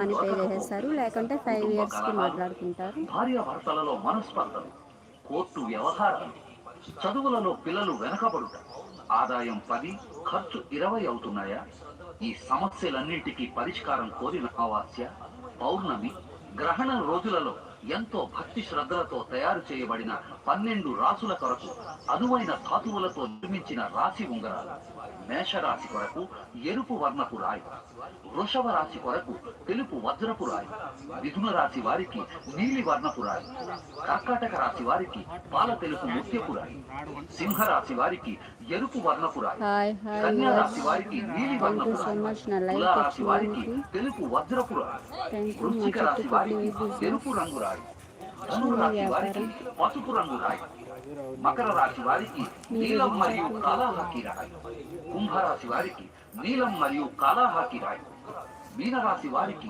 Money pay దొరకకపోవడం, చేసేస్తారు, లేకుంటే 5 కుటుంబ ఇయర్స్కి కలహాలు, మాట్లాడుకుంటారు. భార్యాభర్తలలో మనస్పర్ధలు, కోర్టు వ్యవహారాలు, చదువులలో పిల్లలు వెనకబడుట, ఆదాయం 10 ఖర్చు 20 అవుతున్నాయా? ఈ సమస్యలన్నింటికీ పరిష్కారం కోరిన అమావాస్య, పౌర్ణమి, గ్రహణ రోజులలో ఎంతో భక్తి శ్రద్ధలతో తయారు చేయబడిన 12 రాసుల కొరకు అనువైన ధాతువులతో నిర్మించిన రాశి ఉంగరాలు. మేషరాశి కొరకు ఎరుపు వర్ణపు రాయి, వృషభ రాశి కొరకు తెలుపు వజ్రపు రాయి, మిథున రాశి వారికి నీలి వర్ణపు రాయి, కర్కాటక రాశి వారికి పాల తెలుపు ముత్యపు రాయి, సింహరాశి వారికి ఎరుపు వర్ణపు రాయి, హాయ్ హాయ్ కన్యా వ్యూవర్స్, రాశి వారికి నీలి థ్యాంక్ యూ వర్ణపు సో రాయి, మచ్ నా లైవ్ తులా రాశి వారికి వచ్చినందుకు. తెలుపు వజ్రపు రాయి, థ్యాంక్ యూ. మా వృశ్చిక చుట్టూ రాశి కొద్ది వారికి బిజినెస్, ఎరుపు రంగు రాయి, ధను చిన్న రాశి వారికి వ్యాపారం, పసుపు రంగు రాయి, మకర రాశి వారికి మీరు నీలం మరియు రీఛార్జ్ కాలాహాకి రాయి, కుంభరాశి వారికి నీలం మరియు కాలాహాకి రాయి, మీనరాశి వారికి